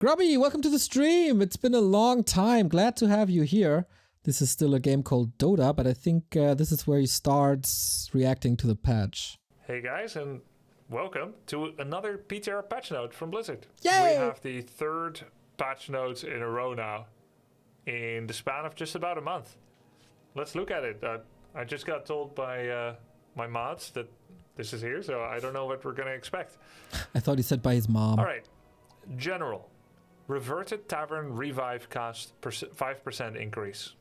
Grubby, welcome to the stream. It's been a long time. Glad to have you here. This is still a game called Dota, but I think this is where he starts reacting to the patch. Hey guys, and welcome to another PTR patch note from Blizzard. Yay! We have the third patch notes in a row now, in the span of just about a month. Let's look at it. I just got told by my mods that this is here, so I don't know what we're going to expect. I thought he said by his mom. All right. General. Reverted Tavern Revive cost 5% increase.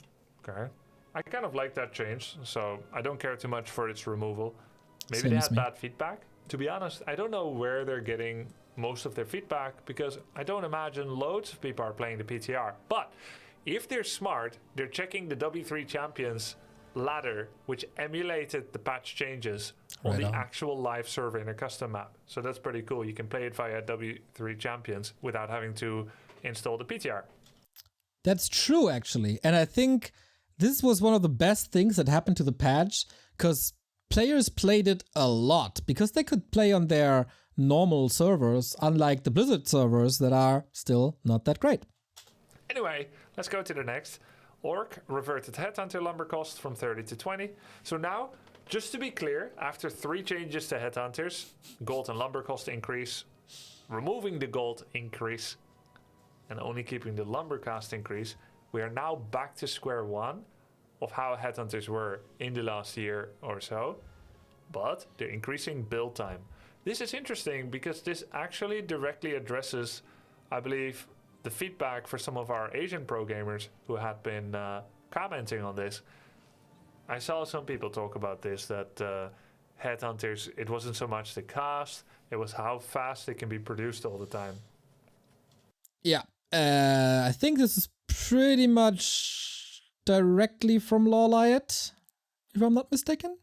Okay. I kind of like that change, so I don't care too much for its removal. Maybe Same they as had me. bad feedback. To be honest, I don't know where they're getting most of their feedback, because I don't imagine loads of people are playing the PTR. But if they're smart, they're checking the W3 Champions ladder, which emulated the patch changes on Right the on. actual live server in a custom map. So that's pretty cool. You can play it via W3 Champions without having to install the PTR. That's true, actually. And I think this was one of the best things that happened to the patch, because players played it a lot, because they could play on their normal servers, unlike the Blizzard servers that are still not that great. Anyway, let's go to the next. Orc reverted Headhunter lumber cost from 30 to 20. So now, just to be clear, after 3 changes to Headhunters, gold and lumber cost increase, removing the gold increase, and only keeping the lumber cost increase, we are now back to square one of how Headhunters were in the last year or so, but they're increasing build time. This is interesting because this actually directly addresses, I believe, the feedback for some of our Asian pro gamers who had been commenting on this. I saw some people talk about this, that Headhunters, it wasn't so much the cost, it was how fast they can be produced all the time. Yeah, I think this is pretty much directly from Lawliot, if I'm not mistaken.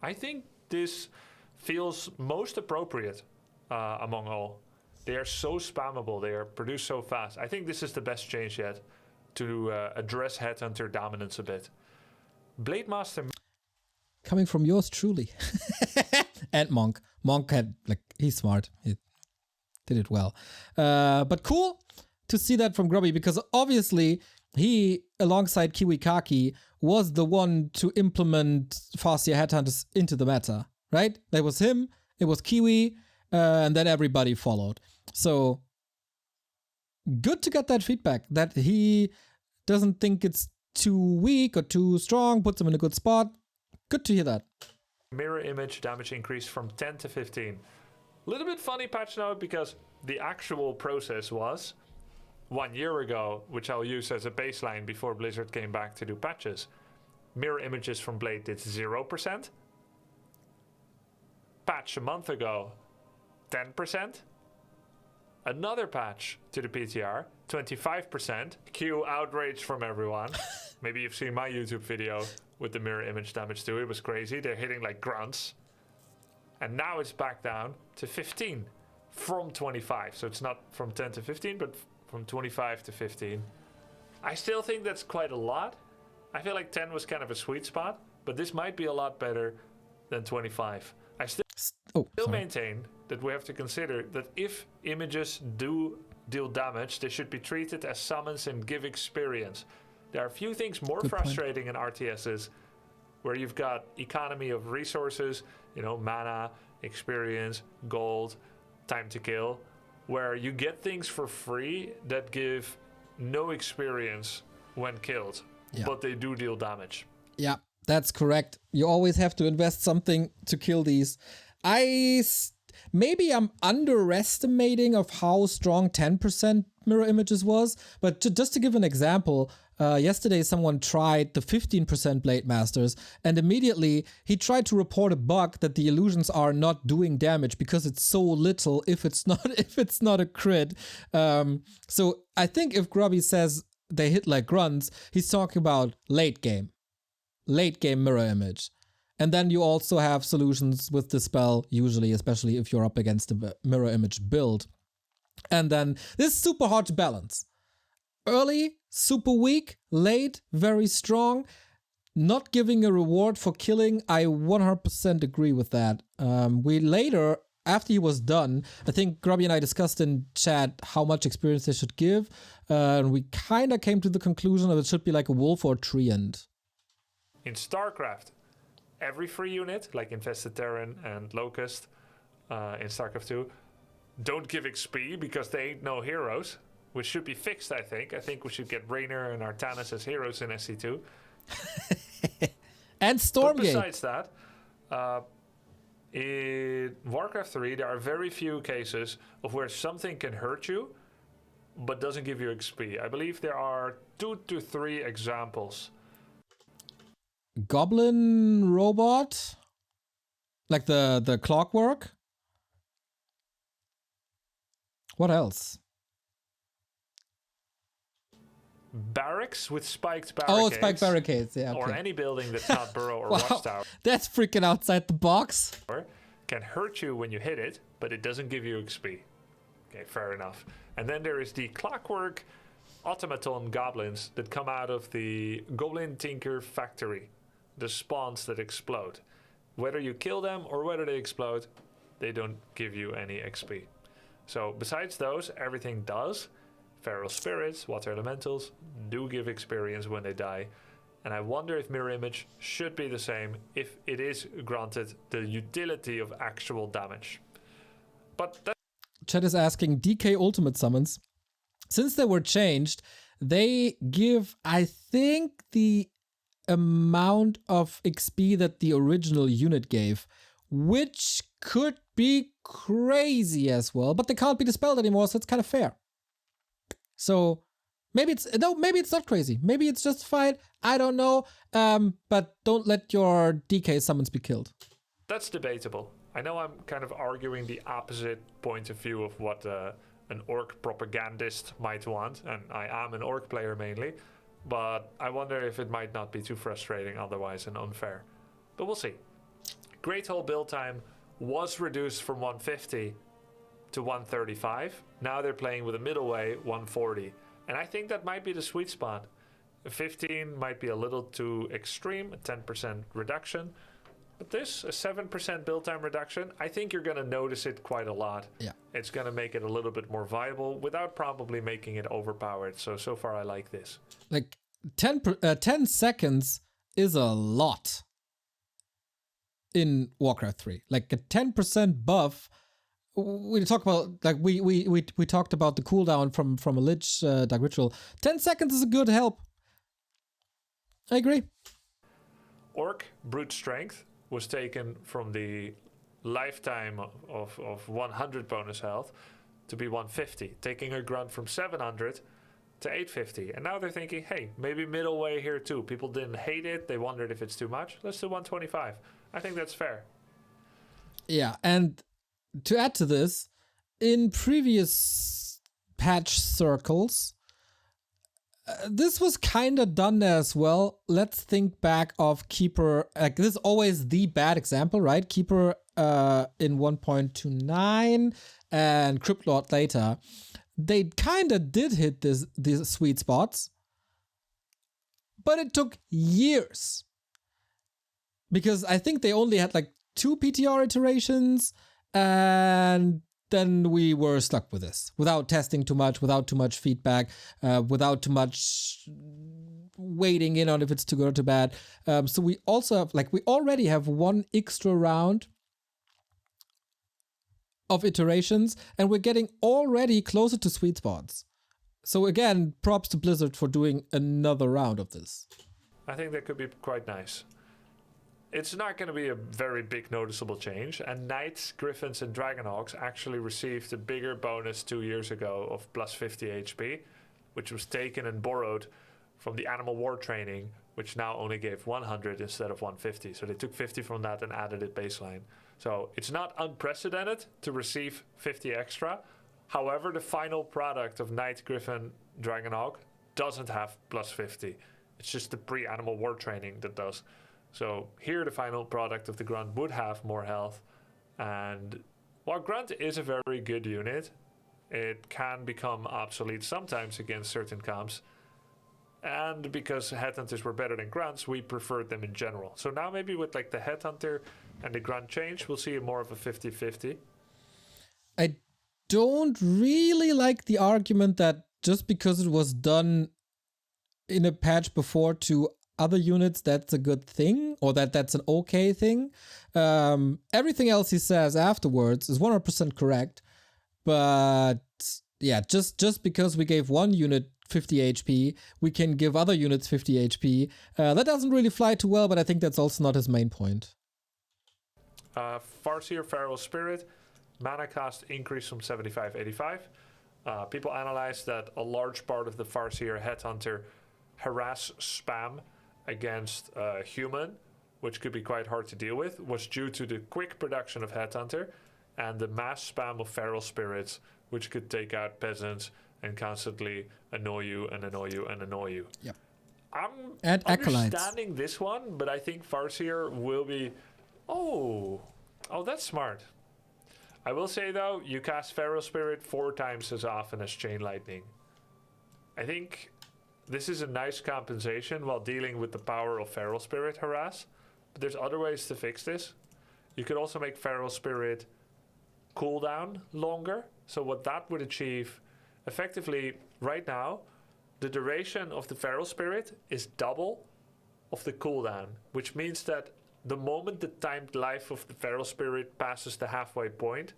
I think this feels most appropriate among all. They are so spammable, they are produced so fast. I think this is the best change yet to address Headhunter dominance a bit. Blade Master... Coming from yours truly. And Monk. Monk had, he's smart. He did it well. But cool to see that from Grubby, because obviously he, alongside Kiwikaki, was the one to implement Farseer Headhunters into the meta, right? That was him, it was Kiwi, and then everybody followed. So good to get that feedback, that he doesn't think it's too weak or too strong, puts him in a good spot. Good to hear that. Mirror image damage increased from 10 to 15. Little bit funny patch note, because the actual process was 1 year ago, which I'll use as a baseline before Blizzard came back to do patches. Mirror images from Blade did 0%. Patch a month ago, 10%. Another patch to the PTR, 25%. Cue outrage from everyone. Maybe you've seen my YouTube video with the mirror image damage too. It was crazy. They're hitting like grunts. And now it's back down to 15 from 25. So it's not from 10 to 15, but from 25 to 15. I still think that's quite a lot. I feel like 10 was kind of a sweet spot, but this might be a lot better than 25. I still maintain that we have to consider that if images do deal damage, they should be treated as summons and give experience. There are a few things more frustrating in RTSs, where you've got economy of resources, mana, experience, gold, time to kill, where you get things for free that give no experience when killed, but they do deal damage. Yeah, that's correct. You always have to invest something to kill these. Maybe I'm underestimating of how strong 10% mirror images was, but just to give an example, yesterday someone tried the 15% Blade Masters, and immediately he tried to report a bug that the illusions are not doing damage because it's so little if it's not a crit. So I think if Grubby says they hit like grunts, he's talking about late game mirror image. And then you also have solutions with the spell, usually, especially if you're up against a mirror image build. And then this is super hard to balance. Early, super weak. Late, very strong. Not giving a reward for killing, I 100% agree with that. We later after he was done, I think Grubby and I discussed in chat how much experience they should give. And we kind of came to the conclusion that it should be like a wolf or treant. In StarCraft, every free unit, like Infested Terran and Locust in StarCraft 2, don't give XP because they ain't no heroes, which should be fixed, I think. I think we should get Raynor and Artanis as heroes in SC2. And Stormgate. But besides that, in Warcraft 3, there are very few cases of where something can hurt you, but doesn't give you XP. I believe there are 2 to 3 examples. Goblin robot? Like the clockwork? What else? Barracks with spiked barricades. Oh, spiked barricades, yeah. Okay. Or any building that's not burrow or watchtower. That's freaking outside the box. Can hurt you when you hit it, but it doesn't give you XP. Okay, fair enough. And then there is the clockwork automaton goblins that come out of the Goblin Tinker factory. The spawns that explode. Whether you kill them or whether they explode, they don't give you any XP. So besides those, everything does. Feral spirits, water elementals, do give experience when they die. And I wonder if mirror image should be the same if it is granted the utility of actual damage. But that Chat is asking DK ultimate summons. Since they were changed, they give, I think, the amount of XP that the original unit gave, which could be crazy as well, but they can't be dispelled anymore, so it's kind of fair. So maybe it's not crazy. Maybe it's justified. I don't know. But don't let your DK summons be killed. That's debatable. I know I'm kind of arguing the opposite point of view of what an orc propagandist might want, and I am an orc player mainly, but I wonder if it might not be too frustrating otherwise and unfair. But we'll see. Great Hole build time was reduced from 150 to 135. Now they're playing with a middle way, 140. And I think that might be the sweet spot. 15 might be a little too extreme, a 10% reduction. But this, a 7% build time reduction, I think you're going to notice it quite a lot. Yeah. It's going to make it a little bit more viable without probably making it overpowered. So far I like this. Like 10 seconds is a lot in Warcraft 3. Like a 10% buff. We talk about we talked about the cooldown from a Lich Dark Ritual. 10 seconds is a good help. I agree. Orc brute strength was taken from the lifetime of 100 bonus health to be 150, taking a grunt from 700 to 850. And now they're thinking, hey, maybe middle way here too. People didn't hate it. They wondered if it's too much. Let's do 125. I think that's fair. Yeah, and to add to this, in previous patch circles, this was kind of done as well. Let's think back of Keeper. This is always the bad example, right? Keeper in 1.29 and Cryptlord later. They kind of did hit these sweet spots, but it took years. Because I think they only had like 2 PTR iterations, and then we were stuck with this without testing too much, without too much feedback, without too much waiting in on if it's too good or too bad. So we also have, we already have 1 extra round of iterations, and we're getting already closer to sweet spots. So again, props to Blizzard for doing another round of this. I think that could be quite nice. It's not going to be a very big noticeable change, and Knights, Griffins and Dragonhawks actually received a bigger bonus 2 years ago of plus 50 HP, which was taken and borrowed from the Animal War training, which now only gave 100 instead of 150. So they took 50 from that and added it baseline. So it's not unprecedented to receive 50 extra. However, the final product of Knight, Griffin, Dragonhawk doesn't have plus 50. It's just the pre-Animal War training that does. So here the final product of the Grunt would have more health. And while Grunt is a very good unit, it can become obsolete sometimes against certain comps. And because Headhunters were better than Grunts, we preferred them in general. So now maybe with the Headhunter and the Grunt change, we'll see more of a 50-50. I don't really like the argument that just because it was done in a patch before to other units, that's a good thing, or that's an okay thing. Everything else he says afterwards is 100% correct, but yeah, just because we gave one unit 50 HP, we can give other units 50 HP. That doesn't really fly too well, but I think that's also not his main point. Farseer Feral Spirit, mana cost increased from 75-85. People analyzed that a large part of the Farseer Headhunter harass spam against human, which could be quite hard to deal with, was due to the quick production of Headhunter and the mass spam of Feral Spirits, which could take out peasants and constantly annoy you and annoy you and annoy you. Yep. I'm and understanding this one, but I think Farseer will be... Oh, that's smart. I will say, though, you cast Feral Spirit 4 times as often as Chain Lightning. I think this is a nice compensation while dealing with the power of Feral Spirit harass. But there's other ways to fix this. You could also make Feral Spirit cooldown longer. So what that would achieve, effectively, right now, the duration of the Feral Spirit is double of the cooldown, which means that the moment the timed life of the Feral Spirit passes the halfway point,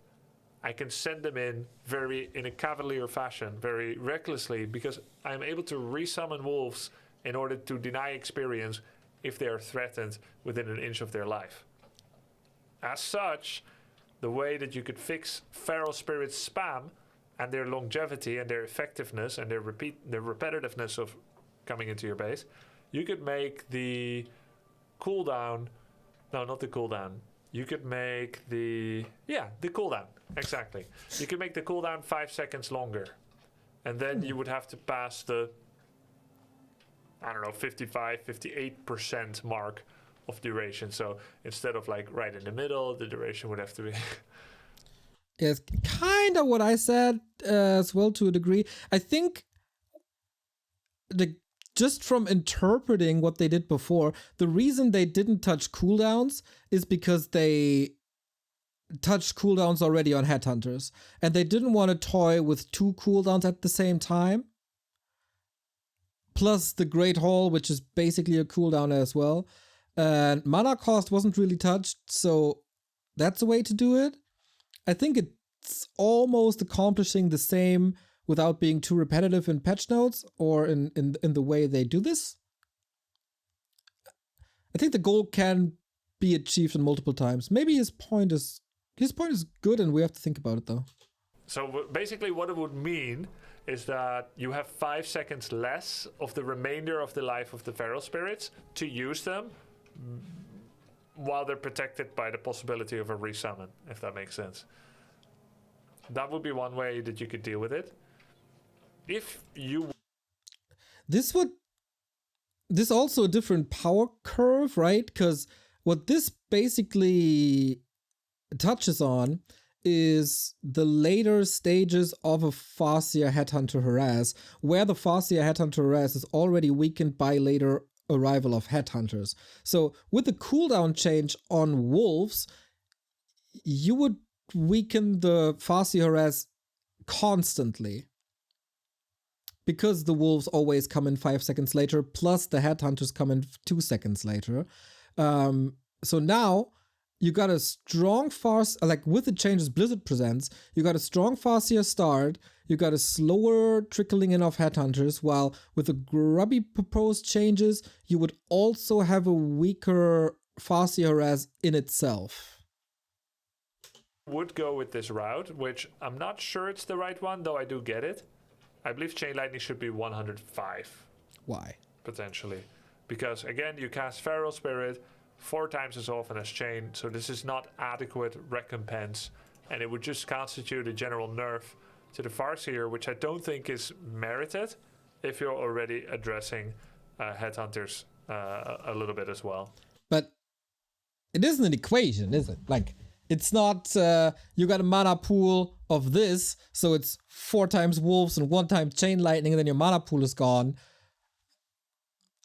I can send them in in a cavalier fashion, very recklessly, because I'm able to resummon wolves in order to deny experience if they are threatened within an inch of their life. As such, the way that you could fix Feral Spirit spam and their longevity and their effectiveness and their repetitiveness of coming into your base, you could make the cooldown... No, not the cooldown. You could make the cooldown. Exactly. You could make the cooldown 5 seconds longer. And then you would have to pass the, 55, 58% mark of duration. So instead of like right in the middle, the duration would have to be... Yes, kind of what I said as well to a degree. I think just from interpreting what they did before, the reason they didn't touch cooldowns is because they touched cooldowns already on Headhunters. And they didn't want to toy with 2 cooldowns at the same time. Plus the Great Hall, which is basically a cooldown as well. And mana cost wasn't really touched, so that's a way to do it. I think it's almost accomplishing the same without being too repetitive in patch notes or in the way they do this. I think the goal can be achieved in multiple times. Maybe his point is good and we have to think about it though. So basically what it would mean is that you have 5 seconds less of the remainder of the life of the Feral Spirits to use them while they're protected by the possibility of a resummon, if that makes sense. That would be one way that you could deal with it. If you... This also a different power curve, right? Because what this basically touches on is the later stages of a Farseer Headhunter harass, where the Farseer Headhunter harass is already weakened by later arrival of Headhunters. So with the cooldown change on wolves, you would weaken the Farseer harass constantly, because the wolves always come in 5 seconds later, plus the Headhunters come in 2 seconds later. So now you got a strong Farseer, like with the changes Blizzard presents, you got a strong Farseer start, you got a slower trickling in of Headhunters, while with the Grubby proposed changes, you would also have a weaker Farseer harass in itself. Would go with this route, which I'm not sure it's the right one, though I do get it. I believe Chain Lightning should be 105. Why? Potentially. Because, again, you cast Feral Spirit 4 times as often as Chain, so this is not adequate recompense, and it would just constitute a general nerf to the Farseer, which I don't think is merited if you're already addressing Headhunters a little bit as well. But it isn't an equation, is it? Like, it's not, you got a mana pool of this, so it's 4 times wolves and 1 time Chain Lightning, and then your mana pool is gone.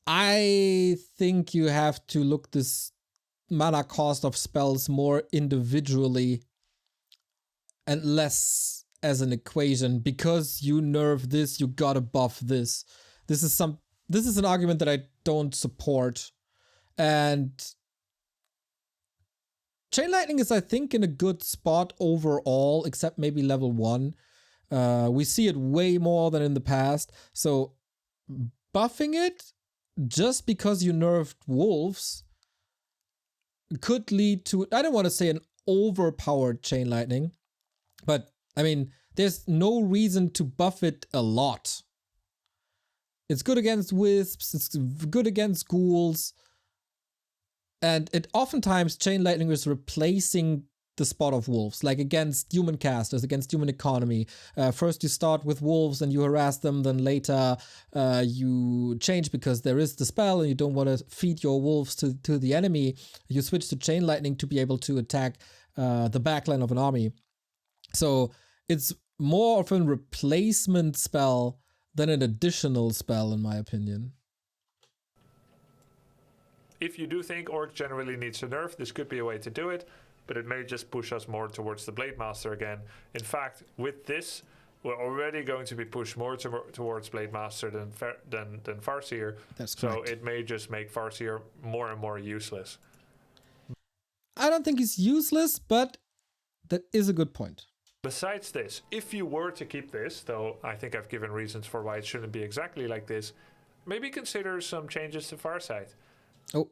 I think you have to look this mana cost of spells more individually and less as an equation. Because you nerf this, you gotta buff this. This is an argument that I don't support. And Chain Lightning is, I think, in a good spot overall, except maybe level 1. We see it way more than in the past. So buffing it just because you nerfed wolves could lead to, I don't want to say an overpowered Chain Lightning, but I mean, there's no reason to buff it a lot. It's good against wisps, it's good against ghouls, and it oftentimes Chain Lightning is replacing the spot of wolves, like against human casters, against human economy. First you start with wolves and you harass them, then later you change because there is the spell and you don't want to feed your wolves to the enemy. You switch to Chain Lightning to be able to attack the backline of an army. So it's more of a replacement spell than an additional spell, in my opinion. If you do think Orc generally needs a nerf, this could be a way to do it, but it may just push us more towards the Blade Master again. In fact, with this, we're already going to be pushed more towards Blade Master than Farseer. That's correct. So it may just make Farseer more and more useless. I don't think he's useless, but that is a good point. Besides this, if you were to keep this, though I think I've given reasons for why it shouldn't be exactly like this, maybe consider some changes to Farsight. Oh,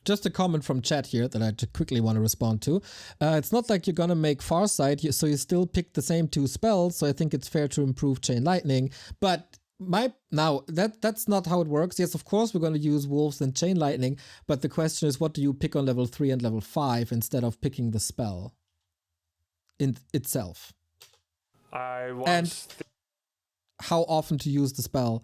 just a comment from chat here that I quickly want to respond to. It's not like you're gonna make Farsight, so you still pick the same 2 spells, so I think it's fair to improve Chain Lightning. But that's not how it works. Yes, of course we're gonna use Wolves and Chain Lightning, but the question is, what do you pick on level 3 and level 5 instead of picking the spell in itself? And how often to use the spell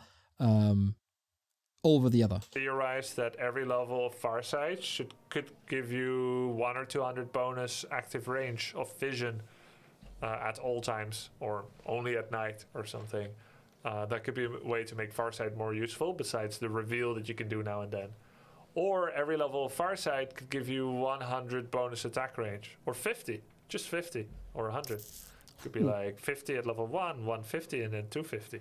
over the other. Theorize that every level of Farsight could give you 100 or 200 bonus active range of vision at all times, or only at night or something. That could be a way to make Farsight more useful, besides the reveal that you can do now and then. Or every level of Farsight could give you 100 bonus attack range, or 50, just 50, or 100. Could be like 50 at level 1, 150, and then 250.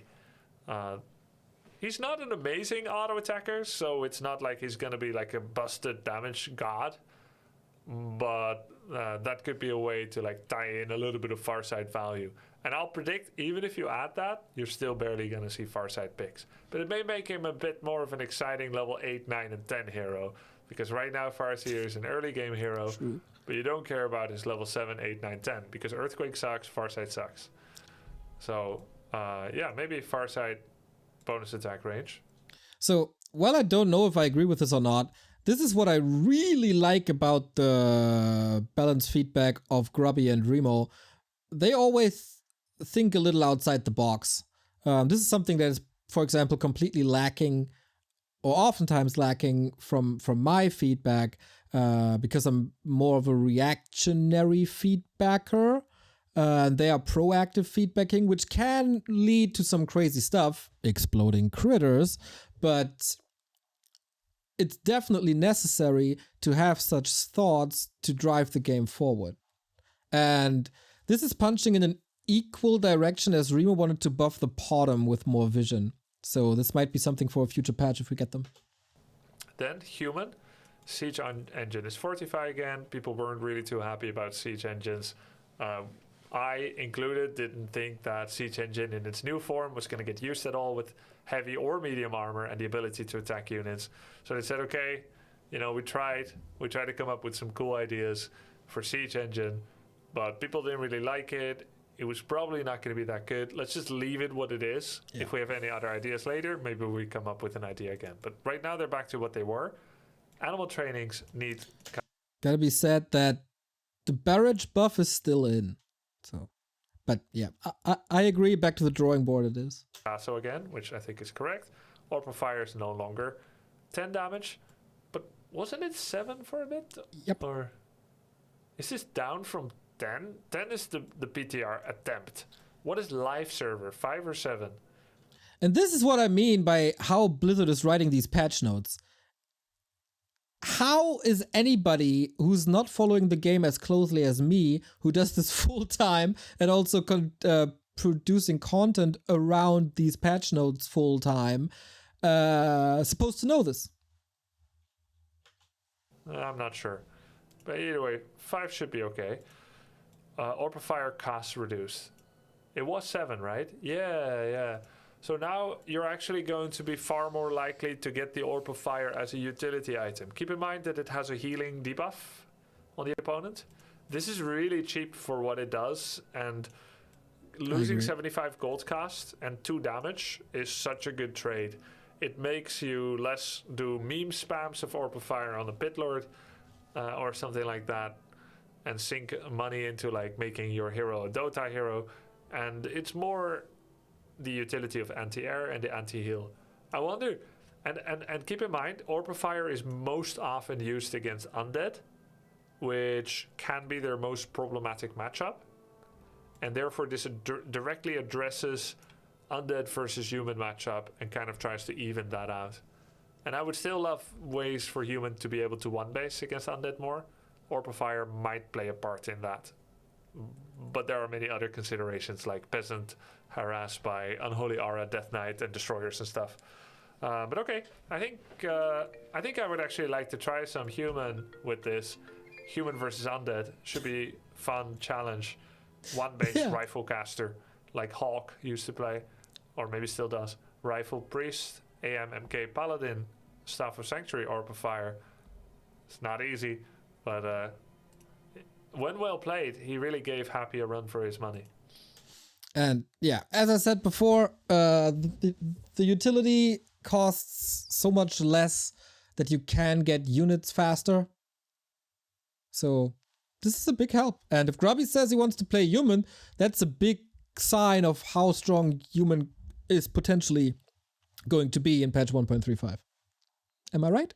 He's not an amazing auto attacker, so it's not like he's going to be like a busted damage god. But that could be a way to like tie in a little bit of Farsight value. And I'll predict, even if you add that, you're still barely going to see Farsight picks. But it may make him a bit more of an exciting level 8, 9, and 10 hero. Because right now Farseer is an early game hero, but you don't care about his level 7, 8, 9, 10. Because Earthquake sucks, Farsight sucks. So, yeah, maybe Farsight bonus attack range. So, while I don't know if I agree with this or not, this is what I really like about the balance feedback of Grubby and Remo. They always think a little outside the box. This is something that is, for example, completely lacking, or oftentimes lacking from my feedback, because I'm more of a reactionary feedbacker. And they are proactive feedbacking, which can lead to some crazy stuff, exploding critters, but it's definitely necessary to have such thoughts to drive the game forward. And this is punching in an equal direction as Remo wanted to buff the bottom with more vision. So this might be something for a future patch if we get them. Then human. Siege engine is fortified again. People weren't really too happy about siege engines. I included didn't think that Siege Engine in its new form was going to get used at all with heavy or medium armor and the ability to attack units. So they said, okay, you know, we tried to come up with some cool ideas for Siege Engine, but people didn't really like it. It was probably not going to be that good. Let's just leave it what it is. Yeah. If we have any other ideas later, maybe we come up with an idea again. But right now they're back to what they were. Animal trainings need... Gotta be said that the barrage buff is still in. So, but yeah, I agree. Back to the drawing board it is. So again, which I think is correct. Orb of Fire is no longer 10 damage, but wasn't it 7 for a bit? Yep. Or is this down from 10? 10 is the PTR attempt. What is live server, 5 or 7? And this is what I mean by how Blizzard is writing these patch notes. how is anybody who's not following the game as closely as me, who does this full time and also producing content around these patch notes full time, supposed to know this? I'm not sure. But either way, 5 should be okay. Orb of Fire costs reduced. It was 7, right? Yeah. So now you're actually going to be far more likely to get the Orb of Fire as a utility item. Keep in mind that it has a healing debuff on the opponent. This is really cheap for what it does, and losing 75 gold cost and 2 damage is such a good trade. It makes you less do meme spams of Orb of Fire on the Pit Lord or something like that, and sink money into like making your hero a Dota hero, and it's more the utility of anti-air and the anti-heal. I wonder, and keep in mind, Orb of Fire is most often used against Undead, which can be their most problematic matchup, and therefore this directly addresses Undead versus human matchup and kind of tries to even that out. And I would still love ways for human to be able to one base against Undead more. Orb of Fire might play a part in that. But there are many other considerations, like Peasant harassed by Unholy Aura, Death Knight, and Destroyers and stuff. But okay, I think I would actually like to try some human with this. Human versus Undead should be fun challenge. One base rifle caster, like Hawk used to play, or maybe still does. Rifle Priest, AM, MK Paladin, Staff of Sanctuary, Orb of Fire. It's not easy, but when well played, he really gave Happy a run for his money. And yeah, as I said before, the utility costs so much less that you can get units faster. So this is a big help. And if Grubby says he wants to play human, that's a big sign of how strong human is potentially going to be in patch 1.35. Am I right?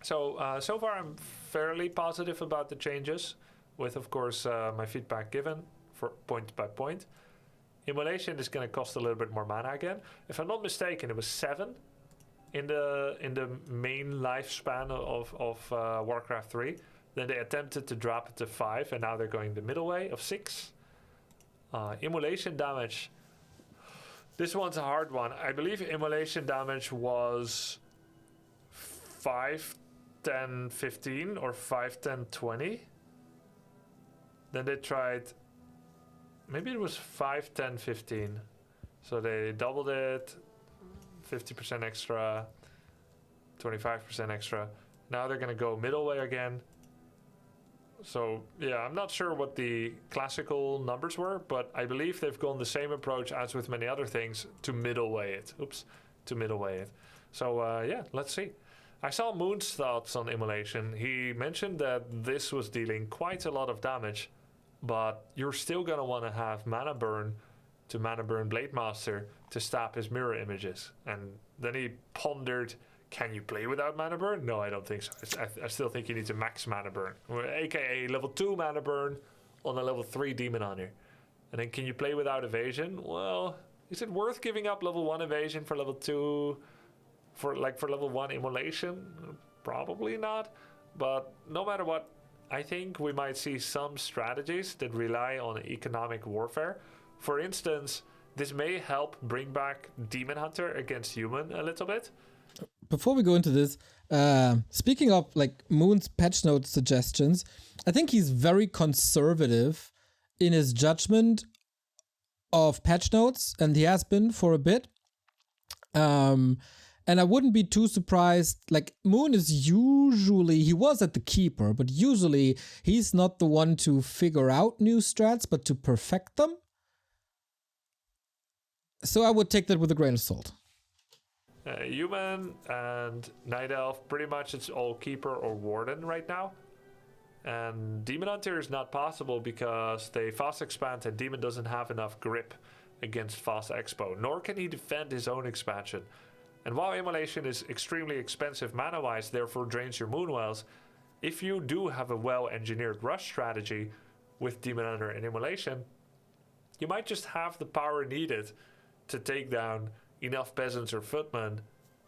So far I'm fairly positive about the changes, with of course my feedback given for point by point. Immolation is going to cost a little bit more mana again. If I'm not mistaken, it was 7 in the main lifespan of Warcraft 3. Then they attempted to drop it to 5, and now they're going the middle way of 6. Immolation damage. This one's a hard one. I believe immolation damage was 5, 10, 15 or 5, 10, 20. Then they tried, maybe it was 5, 10, 15. So they doubled it, 50% extra, 25% extra. Now they're going to go middle way again. So yeah, I'm not sure what the classical numbers were, but I believe they've gone the same approach as with many other things to middle way it. To middle way it. So yeah, let's see. I saw Moon's thoughts on immolation. He mentioned that this was dealing quite a lot of damage, but you're still going to want to have mana burn to mana burn Blade Master to stop his mirror images. And then he pondered, can you play without mana burn? No, I don't think so. I still think you need to max mana burn, aka level 2 mana burn on a level 3 demon hunter. And then can you play without evasion? Well, is it worth giving up level 1 evasion for level 2 for level 1 immolation? Probably not. But no matter what, I think we might see some strategies that rely on economic warfare. For instance, this may help bring back Demon Hunter against Human a little bit. Before we go into this, speaking of like Moon's patch note suggestions, I think he's very conservative in his judgment of patch notes, and he has been for a bit. And I wouldn't be too surprised. Like, Moon is usually, he was at the Keeper, but usually he's not the one to figure out new strats, but to perfect them. So I would take that with a grain of salt. Human and Night Elf, pretty much it's all Keeper or Warden right now. And Demon Hunter is not possible because they fast expand and Demon doesn't have enough grip against fast expo, nor can he defend his own expansion. And while Immolation is extremely expensive mana-wise, therefore drains your Moonwells, if you do have a well-engineered rush strategy with Demon Hunter and Immolation, you might just have the power needed to take down enough peasants or footmen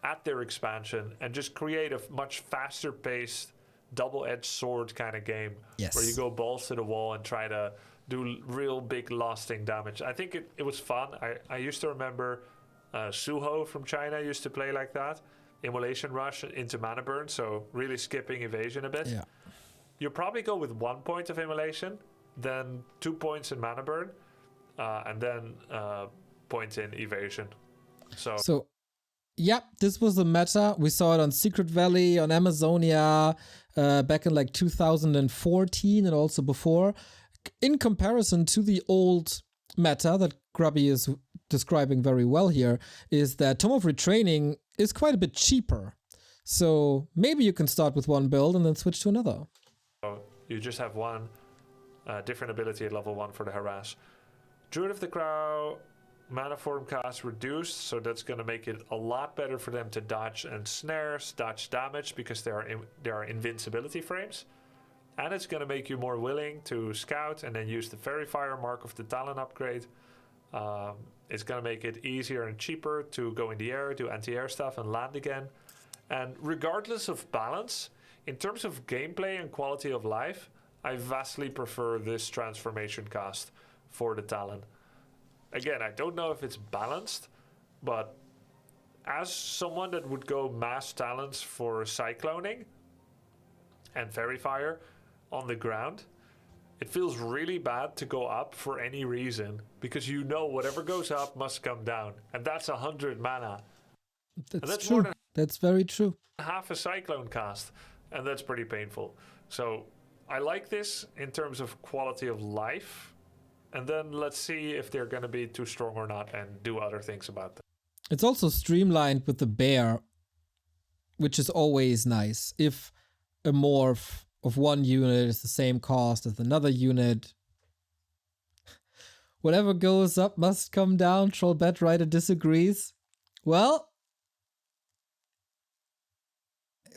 at their expansion and just create a much faster paced, double-edged sword kind of game. Yes. Where you go balls to the wall and try to do real big lasting damage. I think it was fun. I used to remember Suho from China used to play like that. Immolation rush into mana burn, so really skipping evasion a bit. Yeah. You'll probably go with 1 point of immolation, then 2 points in mana burn, and then points in evasion. So yeah, this was the meta. We saw it on Secret Valley, on Amazonia, back in like 2014 and also before. In comparison to the old meta that Grubby is describing very well here, is that Tome of Retraining is quite a bit cheaper. So maybe you can start with one build and then switch to another. You just have one different ability at level 1 for the harass. Druid of the Crow, mana form cost reduced, so that's going to make it a lot better for them to dodge and snares, dodge damage, because there are invincibility frames. And it's going to make you more willing to scout and then use the Fairy Fire mark of the Talon upgrade. It's going to make it easier and cheaper to go in the air, do anti-air stuff, and land again. And regardless of balance, in terms of gameplay and quality of life, I vastly prefer this transformation cost for the Talon. Again, I don't know if it's balanced, but as someone that would go mass talents for cycloning and Fairy Fire on the ground, it feels really bad to go up for any reason, because you know whatever goes up must come down, and that's 100 mana. That's true. That's very true. Half a cyclone cast, and that's pretty painful. So I like this in terms of quality of life, and then let's see if they're going to be too strong or not and do other things about them. It's also streamlined with the bear, which is always nice. If a morph of one unit is the same cost as another unit, whatever goes up must come down. Trollbat Rider disagrees. Well,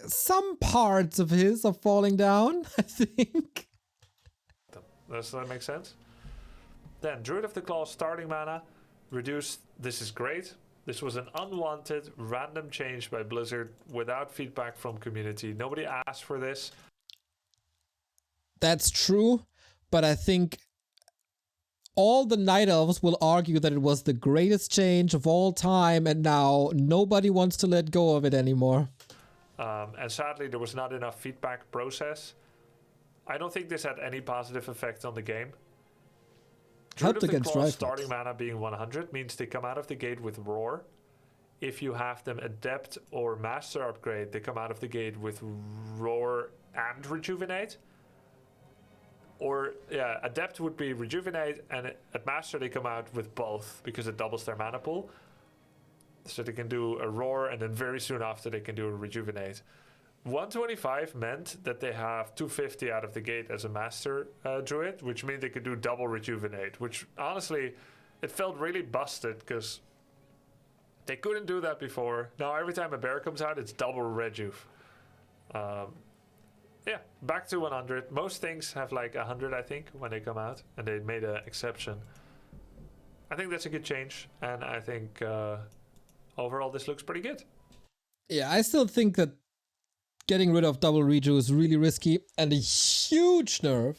some parts of his are falling down, I think. Does that make sense? Then Druid of the Claw starting mana reduced. This is great. This was an unwanted random change by Blizzard without feedback from community. Nobody asked for this. That's true, but I think all the Night Elves will argue that it was the greatest change of all time, and now nobody wants to let go of it anymore. And sadly, there was not enough feedback process. I don't think this had any positive effect on the game. Druid Helped of the against Claw rifles. starting mana being 100 means they come out of the gate with Roar. If you have them Adept or Master upgrade, they come out of the gate with Roar and Rejuvenate. Or, yeah, Adept would be Rejuvenate, and at Master they come out with both, because it doubles their mana pool. So they can do a Roar, and then very soon after they can do a Rejuvenate. 125 meant that they have 250 out of the gate as a Master Druid, which means they could do double Rejuvenate, which honestly, it felt really busted, because they couldn't do that before. Now every time a bear comes out, it's double Rejuve. Yeah, back to 100. Most things have like 100, I think, when they come out, and they made an exception. I think that's a good change, and I think overall this looks pretty good. Yeah, I still think that getting rid of double rejo is really risky and a huge nerf.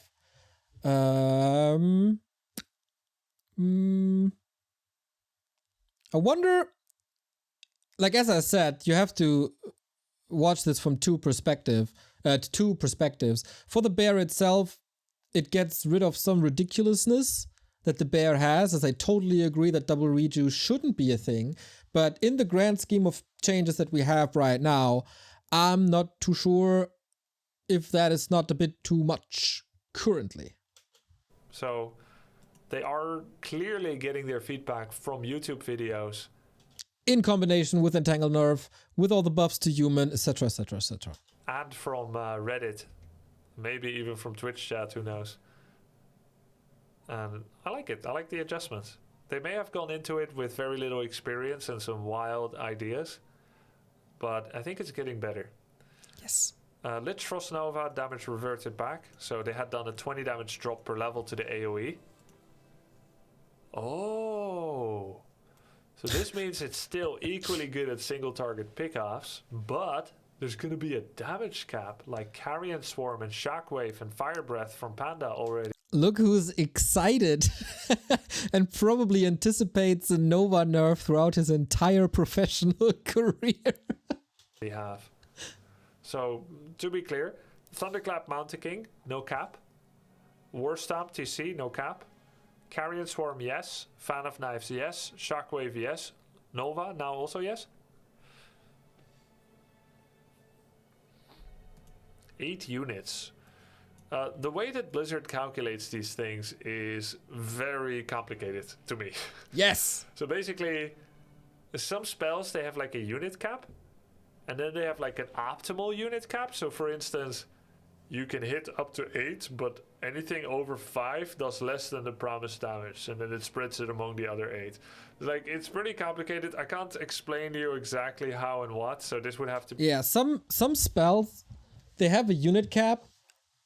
I wonder, like as I said, you have to watch this from two perspectives. For the bear itself, it gets rid of some ridiculousness that the bear has, as I totally agree that double rejo shouldn't be a thing. But in the grand scheme of changes that we have right now, I'm not too sure if that is not a bit too much currently. So they are clearly getting their feedback from YouTube videos. In combination with Entangle Nerf, with all the buffs to human, etc, etc, etc. And from Reddit. Maybe even from Twitch chat, who knows. And I like it. I like the adjustments. They may have gone into it with very little experience and some wild ideas, but I think it's getting better. Yes. Lich Frost Nova damage reverted back, so they had done a 20 damage drop per level to the AoE. Oh, So this means it's still equally good at single target pickoffs, but there's going to be a damage cap like Carrion Swarm and Shockwave and Fire Breath from Panda already. Look who's excited and probably anticipates a Nova nerf throughout his entire professional career. We have. So, to be clear, Thunderclap Mountain King, no cap. War Stomp TC, no cap. Carrion Swarm, yes. Fan of Knives, yes. Shockwave, yes. Nova, now also yes. 8 units. The way that Blizzard calculates these things is very complicated to me. Yes! So basically, some spells, they have like a unit cap. And then they have like an optimal unit cap. So for instance, you can hit up to 8, but anything over 5 does less than the promised damage. And then it spreads it among the other 8. Like, it's pretty complicated. I can't explain to you exactly how and what. So this would have to be... Yeah, some spells, they have a unit cap.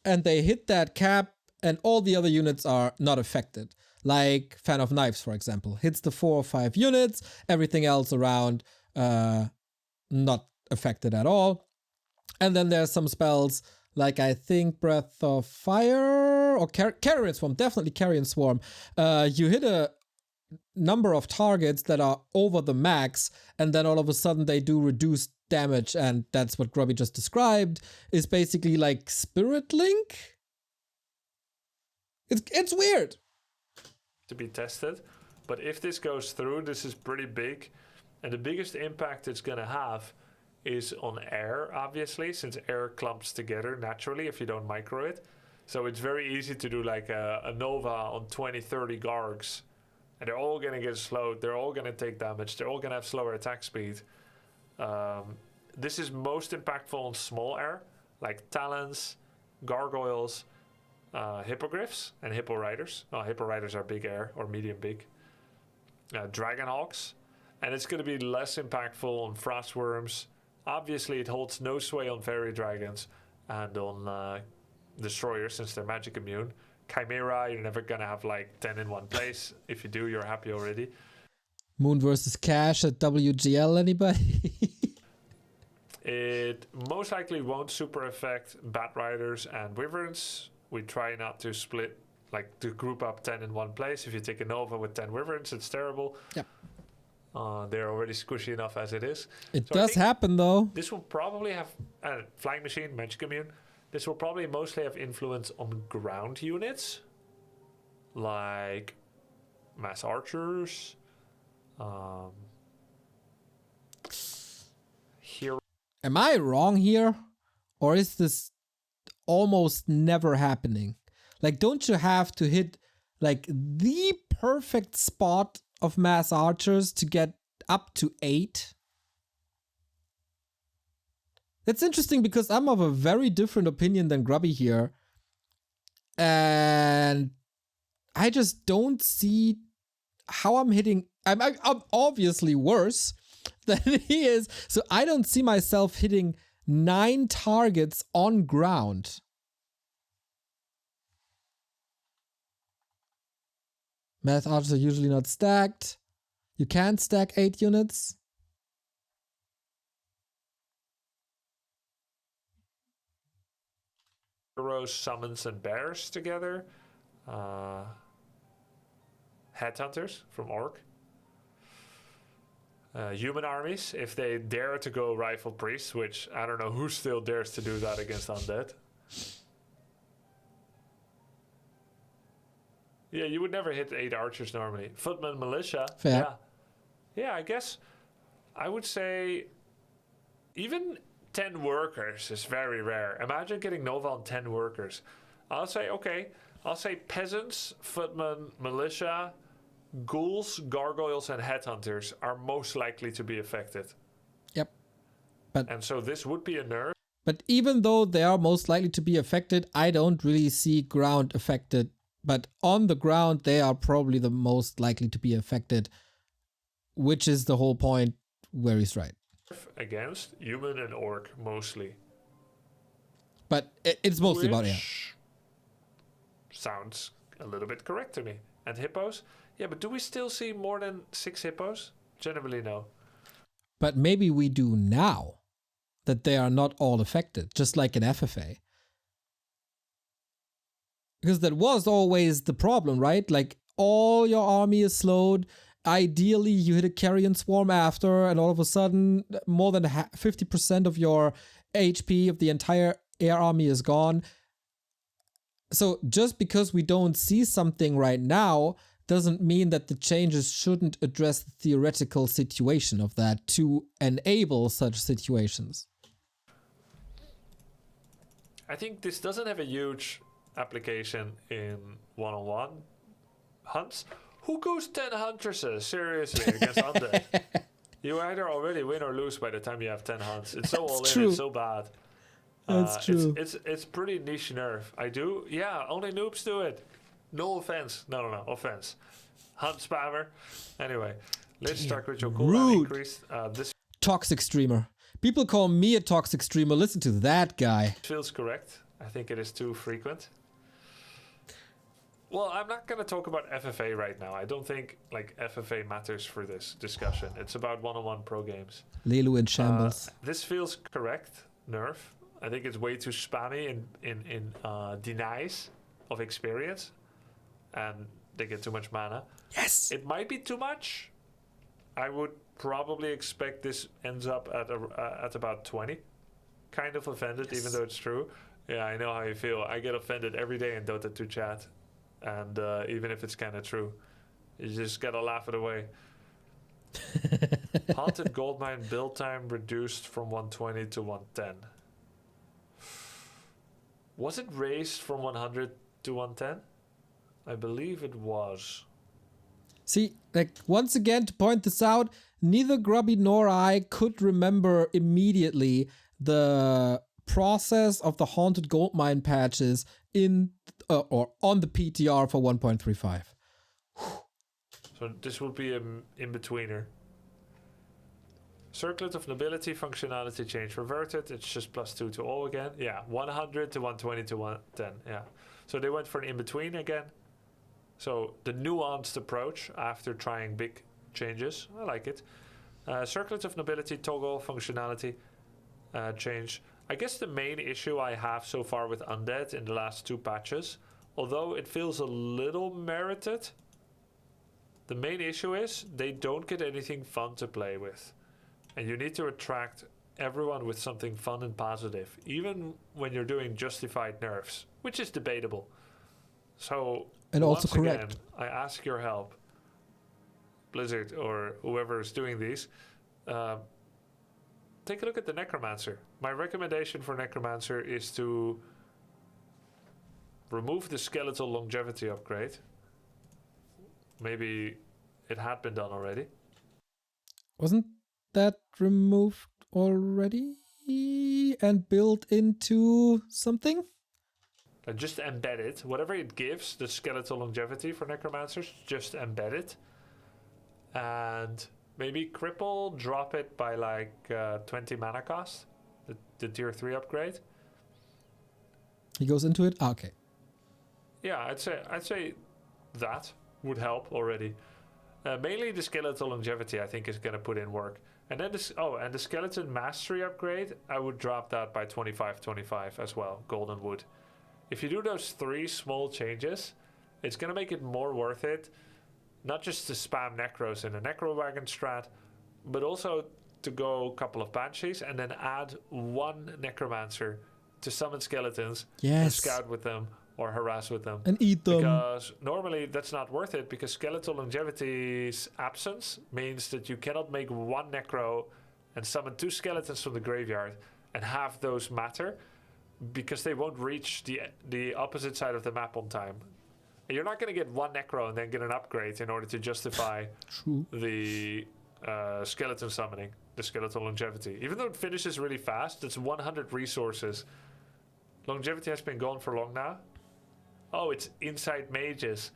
And they hit that cap, and all the other units are not affected. Like Fan of Knives, for example. Hits the 4 or 5 units, everything else around not affected at all. And then there's some spells, like I think Breath of Fire, or Carrion Swarm, definitely Carrion Swarm. You hit a number of targets that are over the max, and then all of a sudden they do reduced damage, and that's what Grubby just described, is basically like Spirit Link. It's weird. To be tested, but if this goes through, this is pretty big, and the biggest impact it's gonna have is on air, obviously, since air clumps together naturally if you don't micro it. So it's very easy to do like a Nova on 20-30 Gargs, and they're all gonna get slowed, they're all gonna take damage, they're all gonna have slower attack speed. This is most impactful on small air, like Talons, Gargoyles, Hippogriffs, and Hippo Riders. Well, Hippo Riders are big air, or medium big. Dragonhawks. And it's going to be less impactful on Frostworms. Obviously, it holds no sway on Fairy Dragons and on Destroyers, since they're magic immune. Chimera, you're never going to have like 10 in one place. If you do, you're happy already. Moon versus Cash at WGL, anybody? It most likely won't super affect Bat Riders and Wyverns. We try not to split, like to group up 10 in one place. If you take a Nova with 10 Wyverns, it's terrible. Yep. They're already squishy enough as it is. It does happen, though. This will probably have Flying Machine, Magic Immune. This will probably mostly have influence on ground units, like Mass Archers, Hero. Am I wrong here? Or is this almost never happening? Like, don't you have to hit like the perfect spot of Mass Archers to get up to 8? That's interesting because I'm of a very different opinion than Grubby here. And I just don't see how I'm hitting. I'm obviously worse than he is. So I don't see myself hitting 9 targets on ground. Mass Archers are usually not stacked. You can't stack 8 units. Heroes, Summons, and Bears together. Headhunters from Orc. Human armies, if they dare to go Rifle Priests, which I don't know who still dares to do that against Undead. Yeah, you would never hit 8 archers normally. Footman Militia. Fair. Yeah, I guess I would say even 10 workers is very rare. Imagine getting Nova on 10 workers. I'll say peasants, footmen, militia, ghouls, gargoyles, and headhunters are most likely to be affected. Yep. And so this would be a nerf. But even though they are most likely to be affected, I don't really see ground affected. But on the ground, they are probably the most likely to be affected, which is the whole point where he's right. Against human and orc, mostly. But it's mostly about, yeah. Sounds a little bit correct to me. And hippos? Yeah, but do we still see more than 6 hippos? Genuinely no. But maybe we do now that they are not all affected, just like in FFA. Because that was always the problem, right? Like, all your army is slowed. Ideally, you hit a carrion swarm after, and all of a sudden, more than 50% of your HP of the entire air army is gone. So just because we don't see something right now doesn't mean that the changes shouldn't address the theoretical situation of that to enable such situations. I think this doesn't have a huge application in one-on-one hunts. Who goes 10 huntresses, seriously, against Undead? You either already win or lose by the time you have 10 hunts. It's so all in, it's so bad. That's true. It's pretty niche nerf. Yeah, only noobs do it. No offense. No, offense. Hunt spammer. Anyway, let's start with your cooldown increase. This toxic streamer. People call me a toxic streamer. Listen to that guy. feels correct. I think it is too frequent. Well, I'm not going to talk about FFA right now. I don't think like FFA matters for this discussion. It's about one-on-one pro games. Lelu in shambles. This feels correct, nerf. I think it's way too spammy in denies of experience, and they get too much mana. Yes! It might be too much. I would probably expect this ends up at about 20. Kind of offended, even though it's true. Yeah, I know how you feel. I get offended every day in Dota 2 chat. And even if it's kind of true, you just gotta laugh it away. Haunted Goldmine build time reduced from 120 to 110. Was it raised from 100 to 110? I believe it was. See, like, once again, to point this out, neither Grubby nor I could remember immediately the process of the Haunted Goldmine patches in or on the PTR for 1.35. So this would be an in-betweener. Circlet of Nobility functionality change reverted. It's just +2 to all again. Yeah, 100 to 120 to 110. Yeah. So they went for an in-between again. So the nuanced approach after trying big changes. I like it. Circlet of Nobility toggle functionality change. I guess the main issue I have so far with Undead in the last 2 patches, although it feels a little merited, the main issue is they don't get anything fun to play with. And you need to attract everyone with something fun and positive, even when you're doing justified nerfs, which is debatable. So, and also correct. Again, I ask your help, Blizzard or whoever is doing these. Take a look at the Necromancer. My recommendation for Necromancer is to remove the skeletal longevity upgrade. Maybe it had been done already. Wasn't that removed already and built into something? Just embed it. Whatever it gives, the skeletal longevity for Necromancers, just embed it. And maybe cripple, drop it by like 20 mana cost. The tier 3 upgrade. He goes into it? Ah, okay. Yeah, I'd say that would help already. Mainly the skeletal longevity I think is going to put in work. And then and the skeleton mastery upgrade, I would drop that by 25 as well, golden wood. If you do those 3 small changes, it's going to make it more worth it, not just to spam necros in a necro wagon strat, but also to go a couple of banshees and then add 1 necromancer to summon skeletons and scout with them or harass with them. And eat them. Because normally that's not worth it, because skeletal longevity's absence means that you cannot make 1 necro and summon 2 skeletons from the graveyard and have those matter, because they won't reach the opposite side of the map on time. And you're not going to get 1 necro and then get an upgrade in order to justify the skeleton summoning, the skeletal longevity. Even though it finishes really fast, it's 100 resources. Longevity has been gone for long now. Oh, it's inside mages.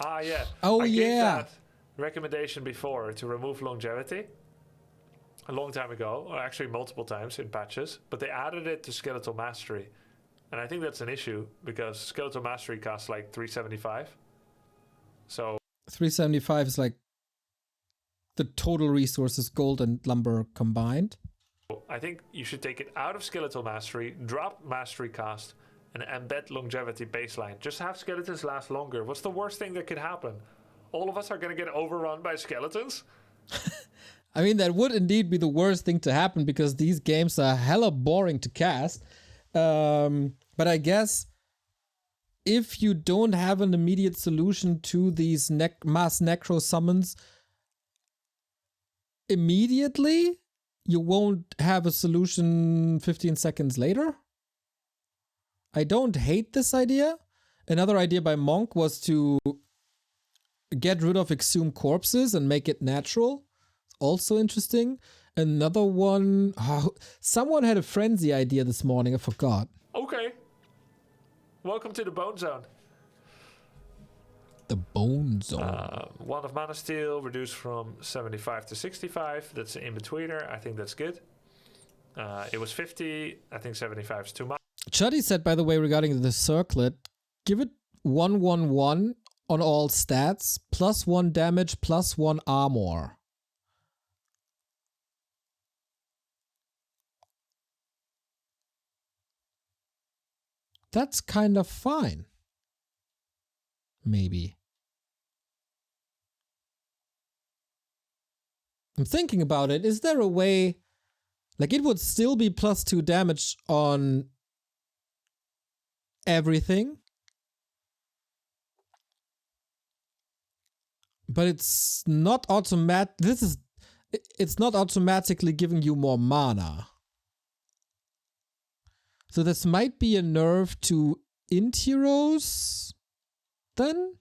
Ah, yeah. Oh, I yeah. gave that recommendation before to remove longevity a long time ago, or actually multiple times in patches, but they added it to skeletal mastery. And I think that's an issue, because skeletal mastery costs like 375. So 375 is like the total resources, gold and lumber combined. I think you should take it out of skeletal mastery, drop mastery cost, and embed longevity baseline. Just have skeletons last longer. What's the worst thing that could happen? All of us are going to get overrun by skeletons? I mean, that would indeed be the worst thing to happen because these games are hella boring to cast. But I guess if you don't have an immediate solution to these mass necro summons immediately, you won't have a solution 15 seconds later. I don't hate this idea. Another idea by Monk was to get rid of exhumed corpses and make it natural. Also interesting. Another one, someone had a frenzy idea this morning, I forgot. Okay. Welcome to the Bone Zone. The Bone Zone. 1 of Mana Steel, reduced from 75 to 65. That's an in-betweener. I think that's good. It was 50. I think 75 is too much. Chuddy said, by the way, regarding the circlet, give it 1/1/1 on all stats, +1 damage, +1 armor. That's kind of fine. Maybe. I'm thinking about it. Is there a way, like it would still be +2 damage on everything, but it's not it's not automatically giving you more mana. So this might be a nerf to int heroes then?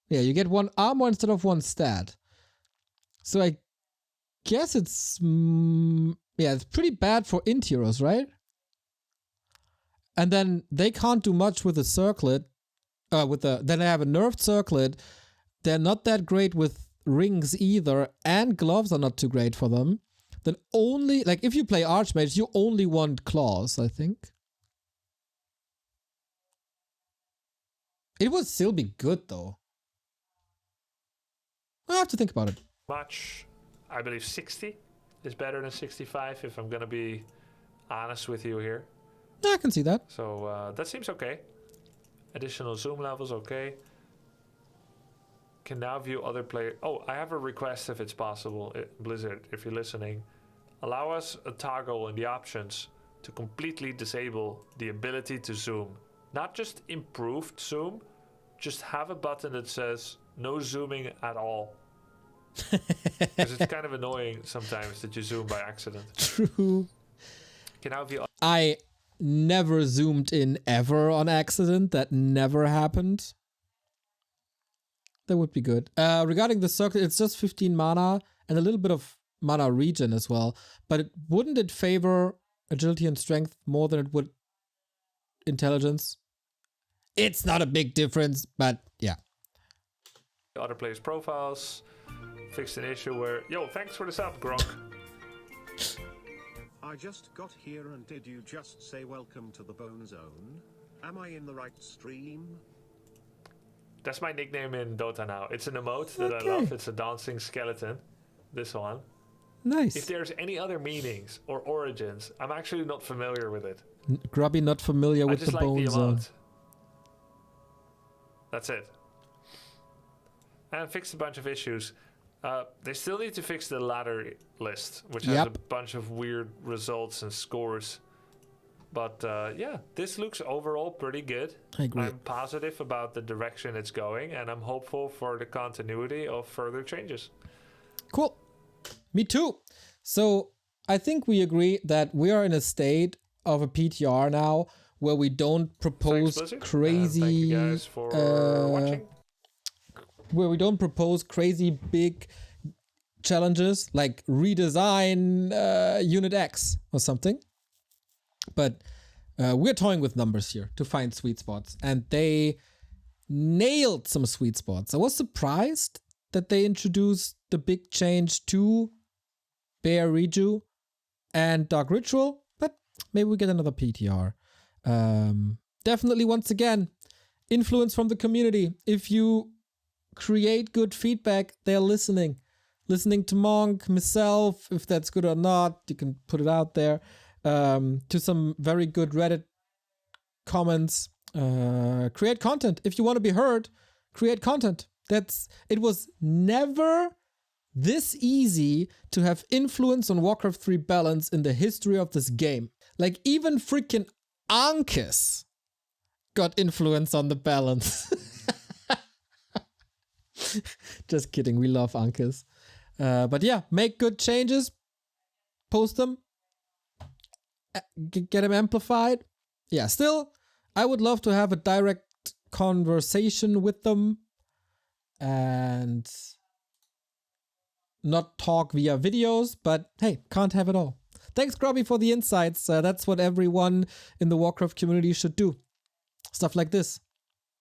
Yeah, you get 1 armor instead of 1 stat. So I guess it's it's pretty bad for int heroes, right? And then they can't do much with the circlet. Then they have a nerfed circlet. They're not that great with rings either, and gloves are not too great for them. Then only, like if you play Archmage, you only want claws, I think. It would still be good though. I have to think about it. Much. I believe 60 is better than 65 if I'm going to be honest with you here. I can see that. So that seems okay. Additional zoom levels, okay. Can now view other players. Oh, I have a request if it's possible. Blizzard, if you're listening, allow us a toggle in the options to completely disable the ability to zoom. Not just improved zoom, just have a button that says no zooming at all. Because it's kind of annoying sometimes that you zoom by accident. True. Can now view. I never zoomed in ever on accident. That never happened. That would be good. Regarding the circle, it's just 15 mana and a little bit of mana regen as well. But wouldn't it favor agility and strength more than it would intelligence? It's not a big difference, but yeah. Other players' profiles. Fixed an issue where... Yo, thanks for the sub, Gronk. I just got here and did you just say welcome to the Bone Zone? Am I in the right stream? That's my nickname in Dota now. It's an emote that I love. It's a dancing skeleton. This one. Nice. If there's any other meanings or origins, I'm actually not familiar with it. Grubby not familiar with the Bone Zone. That's it. And fixed a bunch of issues. They still need to fix the ladder list, which has a bunch of weird results and scores. But yeah, this looks overall pretty good. I agree. I'm positive about the direction it's going, and I'm hopeful for the continuity of further changes. Cool. Me too. So I think we agree that we are in a state of a PTR now where we don't propose crazy... thank you guys for watching. Where we don't propose crazy big challenges like redesign Unit X or something. But we're toying with numbers here to find sweet spots. And they nailed some sweet spots. I was surprised that they introduced the big change to Bear Reju and Dark Ritual. But maybe we get another PTR. Definitely, once again, influence from the community. If you create good feedback, they're listening. Listening to Monk, myself, if that's good or not, you can put it out there. To some very good Reddit comments. Create content. If you want to be heard, create content. It was never this easy to have influence on Warcraft 3 balance in the history of this game. Like even freaking Ankus got influence on the balance. Just kidding, we love Ankus. But yeah, make good changes, post them, get them amplified. Yeah, still, I would love to have a direct conversation with them and not talk via videos, but hey, can't have it all. Thanks, Grubby, for the insights. That's what everyone in the Warcraft community should do. Stuff like this.